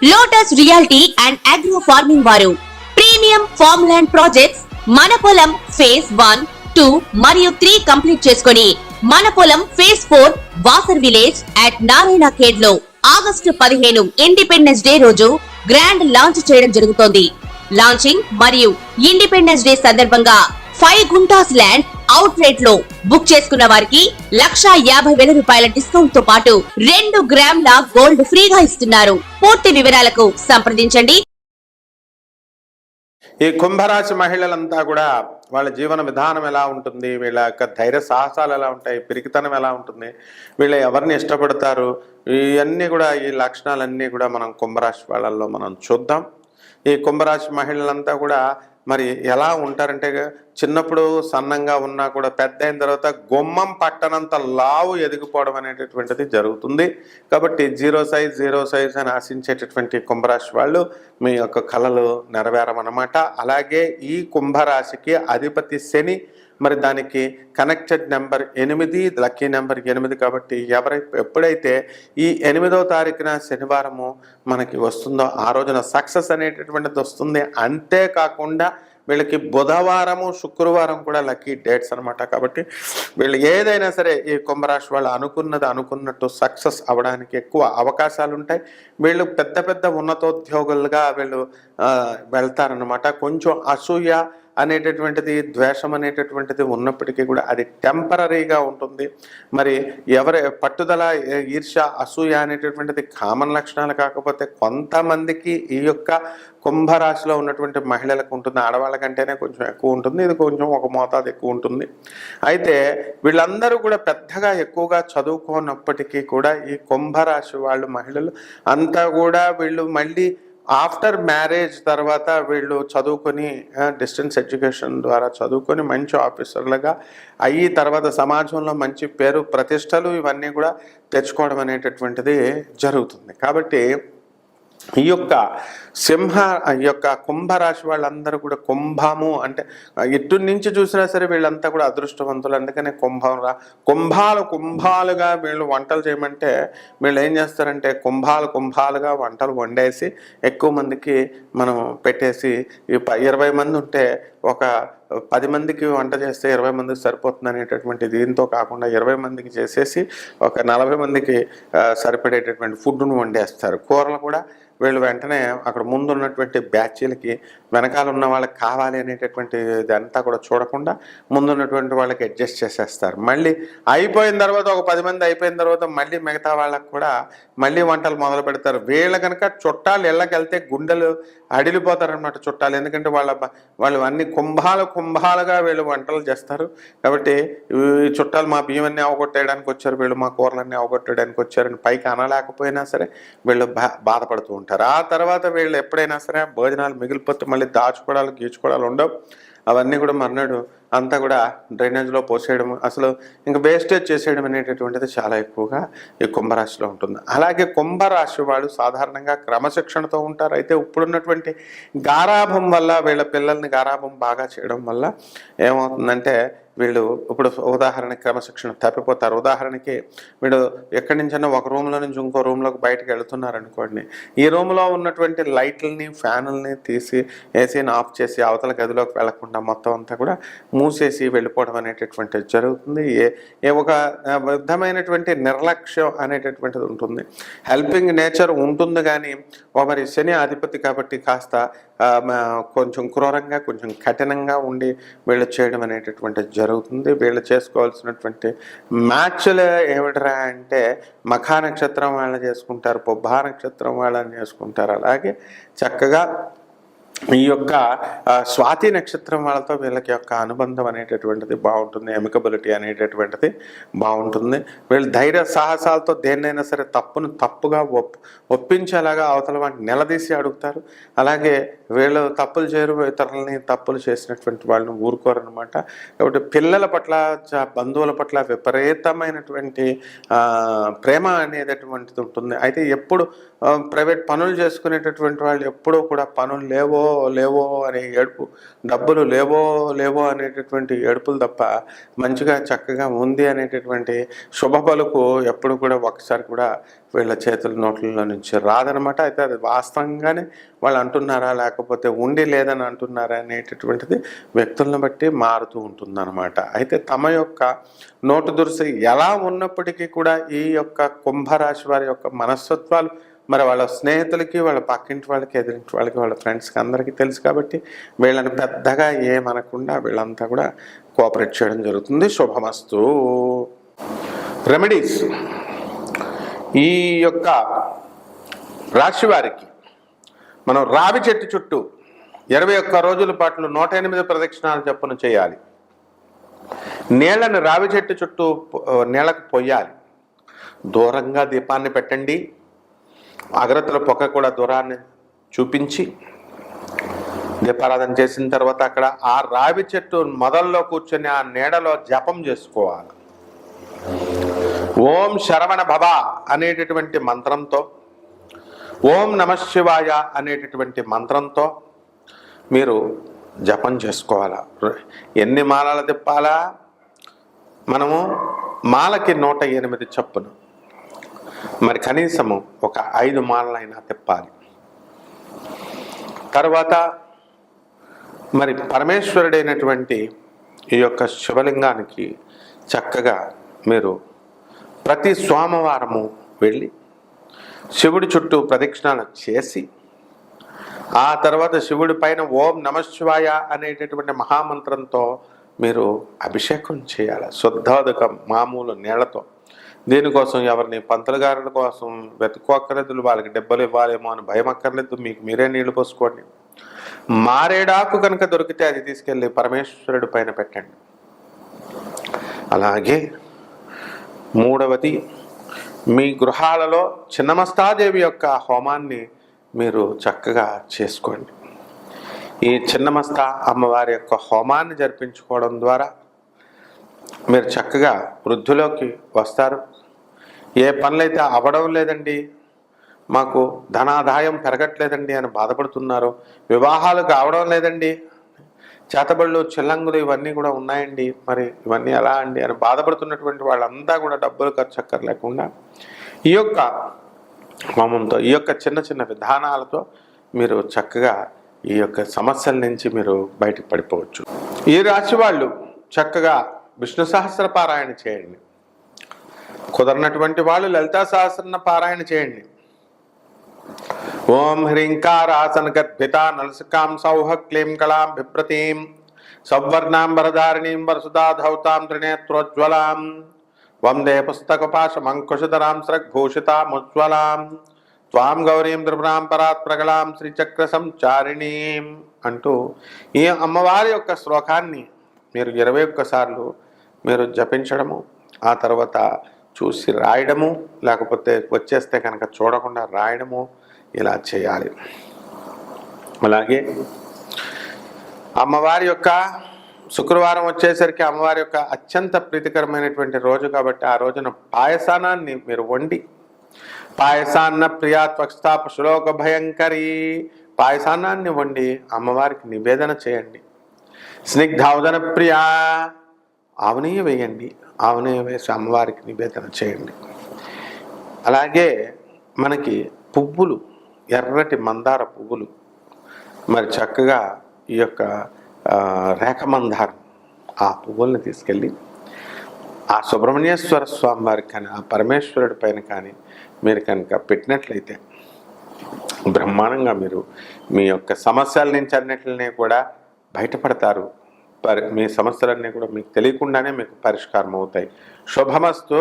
Lotus reality and agro farming వారు premium farm land projects మన పొలం ఫేజ్ 1, 2 మరియు 3 కంప్లీట్ చేసుకొని మన పొలం phase 4 Wasar village at Narayana Khed లో ఆగస్టు 15 ఇండిపెండెన్స్ డే రోజు గ్రాండ్ లాంచ్ చేయడం జరుగుతోంది. లాంచింగ్ మరియు ఇండిపెండెన్స్ డే సందర్భంగా 5 గుంటాస్ ల్యాండ్ అవుట్ రేట్ లో బుక్ చేసుకున్న వారికి 1,50,000 రూపాయల డిస్కౌంట్ తో పాటు 2 గ్రాముల గోల్డ్ ఫ్రీగా ఇస్తున్నారు. పూర్తి వివరాలకు సంప్రదించండి. ఈ కుంభరాశి మహిళలంతా కూడా వాళ్ళ జీవన విధానం ఎలా ఉంటుంది, వీళ్ళ యొక్క ధైర్య సాహసాలు ఎలా ఉంటాయి, పిరికితనం ఎలా ఉంటుంది, వీళ్ళు ఎవరిని ఇష్టపడతారు, ఇవన్నీ కూడా ఈ లక్షణాలన్నీ కూడా మనం కుంభరాశి వాళ్ళల్లో మనం చూద్దాం. ఈ కుంభరాశి మహిళలంతా కూడా మరి ఎలా ఉంటారంటే చిన్నప్పుడు సన్నంగా ఉన్నా కూడా పెద్ద అయిన తర్వాత గుమ్మం పట్టనంత లావు ఎదిగిపోవడం అనేటటువంటిది జరుగుతుంది. కాబట్టి జీరో సైజ్ అని ఆశించేటటువంటి కుంభరాశి వాళ్ళు మీ యొక్క కళలు నెరవేరమన్నమాట. అలాగే ఈ కుంభరాశికి అధిపతి శని, మరి దానికి కనెక్టెడ్ నెంబర్ 8, లక్కీ నెంబర్ 8. కాబట్టి ఎప్పుడైతే ఈ 8వ తారీఖున శనివారము మనకి వస్తుందో ఆ రోజున సక్సెస్ అనేటటువంటిది వస్తుంది. అంతేకాకుండా వీళ్ళకి బుధవారము, శుక్రవారం కూడా లక్కీ డేట్స్ అనమాట. కాబట్టి వీళ్ళు ఏదైనా సరే ఈ కుంభరాశి వాళ్ళు అనుకున్నట్టు సక్సెస్ అవ్వడానికి ఎక్కువ అవకాశాలు ఉంటాయి. వీళ్ళు పెద్ద ఉన్నతోద్యోగులుగా వీళ్ళు వెళ్తారనమాట. కొంచెం అసూయ అనేటటువంటిది, ద్వేషం అనేటటువంటిది ఉన్నప్పటికీ కూడా అది టెంపరీగా ఉంటుంది. మరి ఎవరి పట్టుదల, ఈర్ష్య, అసూయ అనేటటువంటిది కామన్ లక్షణాలు కాకపోతే కొంతమందికి ఈ యొక్క కుంభరాశిలో ఉన్నటువంటి మహిళలకు ఉంటుంది. ఆడవాళ్ళకంటేనే కొంచెం ఎక్కువ ఉంటుంది, ఇది కొంచెం ఒక మోతాదు ఎక్కువ ఉంటుంది. అయితే వీళ్ళందరూ కూడా పెద్దగా ఎక్కువగా చదువుకోనప్పటికీ కూడా ఈ కుంభరాశి వాళ్ళు మహిళలు అంతా కూడా వీళ్ళు మళ్ళీ ఆఫ్టర్ మ్యారేజ్ తర్వాత వీళ్ళు చదువుకొని డిస్టెన్స్ ఎడ్యుకేషన్ ద్వారా చదువుకొని మంచి ఆఫీసర్లుగా అయ్యి తర్వాత సమాజంలో మంచి పేరు ప్రతిష్టలు ఇవన్నీ కూడా తెచ్చుకోవడం అనేటటువంటిది జరుగుతుంది. కాబట్టి ఈ యొక్క కుంభరాశి వాళ్ళందరూ కూడా కుంభము అంటే ఇటు నుంచి చూసినా సరే వీళ్ళంతా కూడా అదృష్టవంతులు. అందుకనే కుంభాలుగా వీళ్ళు వంటలు చేయమంటే వీళ్ళు ఏం చేస్తారంటే కుంభాలుగా వంటలు వండేసి ఎక్కువ మందికి మనం పెట్టేసి 20 మంది ఉంటే ఒక 10 మందికి వంట చేస్తే 20 మందికి సరిపోతుంది అనేటటువంటి దీంతో కాకుండా 20 మందికి చేసేసి ఒక 40 మందికి సరిపడేటటువంటి ఫుడ్ను వండేస్తారు. కూరలు కూడా వీళ్ళు వెంటనే అక్కడ ముందు ఉన్నటువంటి బ్యాచీలకి వెనకాల ఉన్న వాళ్ళకి కావాలి అనేటటువంటి ఇదంతా కూడా చూడకుండా ముందున్నటువంటి వాళ్ళకి అడ్జస్ట్ చేసేస్తారు. మళ్ళీ అయిపోయిన తర్వాత ఒక 10 మంది అయిపోయిన తర్వాత మళ్ళీ మిగతా వాళ్ళకు కూడా మళ్ళీ వంటలు మొదలు పెడతారు. వీళ్ళ కనుక చుట్టాలు ఇళ్ళకి వెళ్తే గుండెలు అడిలిపోతారనమాట చుట్టాలు. ఎందుకంటే వాళ్ళు అన్ని కుంభాలుగా వీళ్ళు వంటలు చేస్తారు. కాబట్టి ఈ చుట్టాలు మా బియ్యమన్నీ అవగొట్టేయడానికి వచ్చారు, వీళ్ళు మా కూరలన్నీ అవగొట్టేయడానికి వచ్చారని పైకి అనలేకపోయినా సరే వీళ్ళు బాధపడుతూ ఉంటారు. ఆ తర్వాత వీళ్ళు ఎప్పుడైనా సరే భోజనాలు మిగిలిపోతే మళ్ళీ గీచుకోవడాలు ఉండవు. అవన్నీ కూడా మర్నాడు అంతా కూడా డ్రైనేజ్లో పోసేయడం, అసలు ఇంకా వేస్టేజ్ చేసేయడం అనేటటువంటిది చాలా ఎక్కువగా ఈ కుంభరాశిలో ఉంటుంది. అలాగే కుంభరాశి వాళ్ళు సాధారణంగా క్రమశిక్షణతో ఉంటారు. అయితే ఇప్పుడున్నటువంటి గారాభం వల్ల, వీళ్ళ పిల్లల్ని గారాభం బాగా చేయడం వల్ల ఏమవుతుందంటే వీళ్ళు ఇప్పుడు ఉదాహరణకి క్రమశిక్షణ తప్పిపోతారు. ఉదాహరణకి వీళ్ళు ఎక్కడి నుంచైనా ఒక రూమ్లో నుంచి ఇంకో రూమ్లోకి బయటకు వెళుతున్నారు అనుకోండి, ఈ రూమ్లో ఉన్నటువంటి లైట్లని, ఫ్యానుల్ని తీసి ఏసీని ఆఫ్ చేసి అవతల గదిలోకి వెళ్లకుండా మొత్తం అంతా కూడా మూసేసి వెళ్ళిపోవడం అనేటటువంటిది జరుగుతుంది. ఒక విధమైనటువంటి నిర్లక్ష్యం అనేటటువంటిది ఉంటుంది. హెల్పింగ్ నేచర్ ఉంటుంది కానీ మరి శని అధిపతి కాబట్టి కాస్త కొంచెం క్రూరంగా, కొంచెం కఠినంగా ఉండి వీళ్ళు చేయడం అనేటటువంటిది జరుగుతుంది. వీళ్ళు చేసుకోవాల్సినటువంటి మ్యాచ్లు ఏమిటరా అంటే మఖా నక్షత్రం వాళ్ళని చేసుకుంటారు, పుబ్బా నక్షత్రం వాళ్ళని చేసుకుంటారు. అలాగే చక్కగా ఈ యొక్క స్వాతి నక్షత్రం వాళ్ళతో వీళ్ళకి యొక్క అనుబంధం అనేటటువంటిది బాగుంటుంది, ఎమికబిలిటీ అనేటటువంటిది బాగుంటుంది. వీళ్ళు ధైర్య సాహసాలతో దేన్నైనా సరే తప్పుగా ఒప్పించేలాగా అవతల వాటిని నిలదీసి అడుగుతారు. అలాగే వీళ్ళు తప్పులు చేయరు, ఇతరులని తప్పులు చేసినటువంటి వాళ్ళని ఊరుకోరనమాట. కాబట్టి పిల్లల పట్ల, బంధువుల పట్ల విపరీతమైనటువంటి ప్రేమ అనేటటువంటిది ఉంటుంది. అయితే ఎప్పుడు ప్రైవేట్ పనులు చేసుకునేటటువంటి వాళ్ళు ఎప్పుడూ కూడా పనులు లేవో లేవో అనే ఏడుపు, డబ్బులు లేవో అనేటటువంటి ఏడుపులు తప్ప మంచిగా చక్కగా ఉంది అనేటటువంటి శుభ పలుకు ఎప్పుడు కూడా ఒకసారి కూడా వీళ్ళ చేతుల నోట్లలో నుంచి రాదనమాట. అయితే అది వాస్తవంగానే వాళ్ళు అంటున్నారా లేకపోతే ఉండి లేదని అంటున్నారా అనేటటువంటిది వ్యక్తులను బట్టి మారుతూ ఉంటుందన్నమాట. అయితే తమ యొక్క నోటు దురుసు ఎలా ఉన్నప్పటికీ కూడా ఈ యొక్క కుంభరాశి వారి యొక్క మనస్తత్వాలు మరి వాళ్ళ స్నేహితులకి, వాళ్ళ పక్కింటి వాళ్ళకి, ఎదురింటి వాళ్ళకి, వాళ్ళ ఫ్రెండ్స్కి అందరికీ తెలుసు కాబట్టి వీళ్ళని పెద్దగా ఏమనకుండా వీళ్ళంతా కూడా కోఆపరేట్ చేయడం జరుగుతుంది. శుభమస్తు. రెమెడీస్. ఈ యొక్క రాశి వారికి మనం రావి చెట్టు చుట్టూ 21 రోజుల పాటు 108 ప్రదక్షిణాలు చొప్పున చేయాలి. నీళ్లను రావి చెట్టు చుట్టూ నీళ్ళకు పొయ్యాలి. దూరంగా దీపాన్ని పెట్టండి. అగరత్తుల పొగ కూడా దూరాన్ని చూపించి దీపారాధన చేసిన తర్వాత అక్కడ ఆ రావి చెట్టు మొదల్లో కూర్చొని ఆ నీడలో జపం చేసుకోవాలి. ఓం శరవణ భవ అనేటటువంటి మంత్రంతో, ఓం నమఃశివాయ అనేటటువంటి మంత్రంతో మీరు జపం చేసుకోవాలా. ఎన్ని మాలలు తిప్పాలా? మనము మాలకి 108 చొప్పున, మరి కనీసము ఒక 5 మాలలైనా తిప్పాలి. తర్వాత మరి పరమేశ్వరుడైనటువంటి ఈ యొక్క శివలింగానికి చక్కగా మీరు ప్రతి సోమవారము వెళ్ళి శివుడి చుట్టూ ప్రదక్షిణాలు చేసి ఆ తర్వాత శివుడి పైన ఓం నమఃశివాయ అనేటటువంటి మహామంత్రంతో మీరు అభిషేకం చేయాలి. శుద్ధోదకం మామూలు నీళ్లతో. దీనికోసం ఎవరిని పంతులు గారుల కోసం వెతుక్కోక్కర్లేదు, వాళ్ళకి డబ్బులు ఇవ్వాలేమో అని భయం అక్కర్లేదు. మీకు మీరే నీళ్లు పోసుకోండి. మారేడాకు కనుక దొరికితే అది తీసుకెళ్ళి పరమేశ్వరుడి పైన పెట్టండి. అలాగే మూడవది, మీ గృహాలలో చిన్నమస్తాదేవి యొక్క హోమాన్ని మీరు చక్కగా చేసుకోండి. ఈ చిన్నమస్తా అమ్మవారి యొక్క హోమాన్ని జరిపించుకోవడం ద్వారా మీరు చక్కగా వృద్ధిలోకి వస్తారు. ఏ పనులైతే అవ్వడం లేదండి, మాకు ధనాదాయం పెరగట్లేదండి అని బాధపడుతున్నారు, వివాహాలు కావడం లేదండి, చేతబళ్ళు చిల్లంగులు ఇవన్నీ కూడా ఉన్నాయండి, మరి ఇవన్నీ ఎలా అండి అని బాధపడుతున్నటువంటి వాళ్ళంతా కూడా డబ్బులు ఖర్చు అక్కర్లేకుండా ఈ యొక్క హోమంతో, ఈ యొక్క చిన్న చిన్న విధానాలతో మీరు చక్కగా ఈ యొక్క సమస్యల నుంచి మీరు బయటకు పడిపోవచ్చు. ఈ రాశి వాళ్ళు చక్కగా విష్ణు సహస్ర పారాయణ చేయండి. కుదరనటువంటి వాళ్ళు లలితా సహస్రన పారాయణ చేయండి. ఓం హ్రీంకారాసన గర్భిత నలసికాం సౌహ క్లీం కళాం బిప్రతీం సౌవర్ణాం వరదారిణీం వరసుధాధౌతాం త్రినేత్రోజ్వలాం వందే పుస్తకపాశమంకుశధరాం స్రగ్భూషితాముజ్వలాం త్వాం గౌరీం త్రిపురాం పరాత్ ప్రగళాం శ్రీచక్ర సంచారిణీం అంటూ ఈ అమ్మవారి యొక్క శ్లోకాన్ని మీరు 21 సార్లు మీరు జపించడము, ఆ తర్వాత చూసి రాయడము, లేకపోతే వచ్చేస్తే కనుక చూడకుండా రాయడము ఇలా చేయాలి. అలాగే అమ్మవారి యొక్క శుక్రవారం వచ్చేసరికి అమ్మవారి యొక్క అత్యంత ప్రీతికరమైనటువంటి రోజు కాబట్టి ఆ రోజున పాయసానాన్ని మీరు వండి, పాయసాన్న ప్రియా త్వక్స్థా పశులోక భయంకరి, పాయసానాన్ని వండి అమ్మవారికి నివేదన చేయండి. స్నిగ్ధావదన ప్రియా, ఆవునేయ వేయండి, ఆవునేయ వేసి అమ్మవారికి నివేదన చేయండి. అలాగే మనకి పువ్వులు, ఎర్రటి మందార పువ్వులు, మరి చక్కగా ఈ యొక్క రేఖమందారం ఆ పువ్వుల్ని తీసుకెళ్ళి ఆ సుబ్రహ్మణ్యేశ్వర స్వామి వారికి కానీ ఆ పరమేశ్వరుడి పైన కానీ మీరు కనుక పెట్టినట్లయితే బ్రహ్మాండంగా మీరు మీ యొక్క సమస్యల నుంచి అన్నిటిని కూడా బయటపడతారు. మీ సమస్యలన్నీ కూడా మీకు తెలియకుండానే మీకు పరిష్కారం అవుతాయి. శుభమస్తు.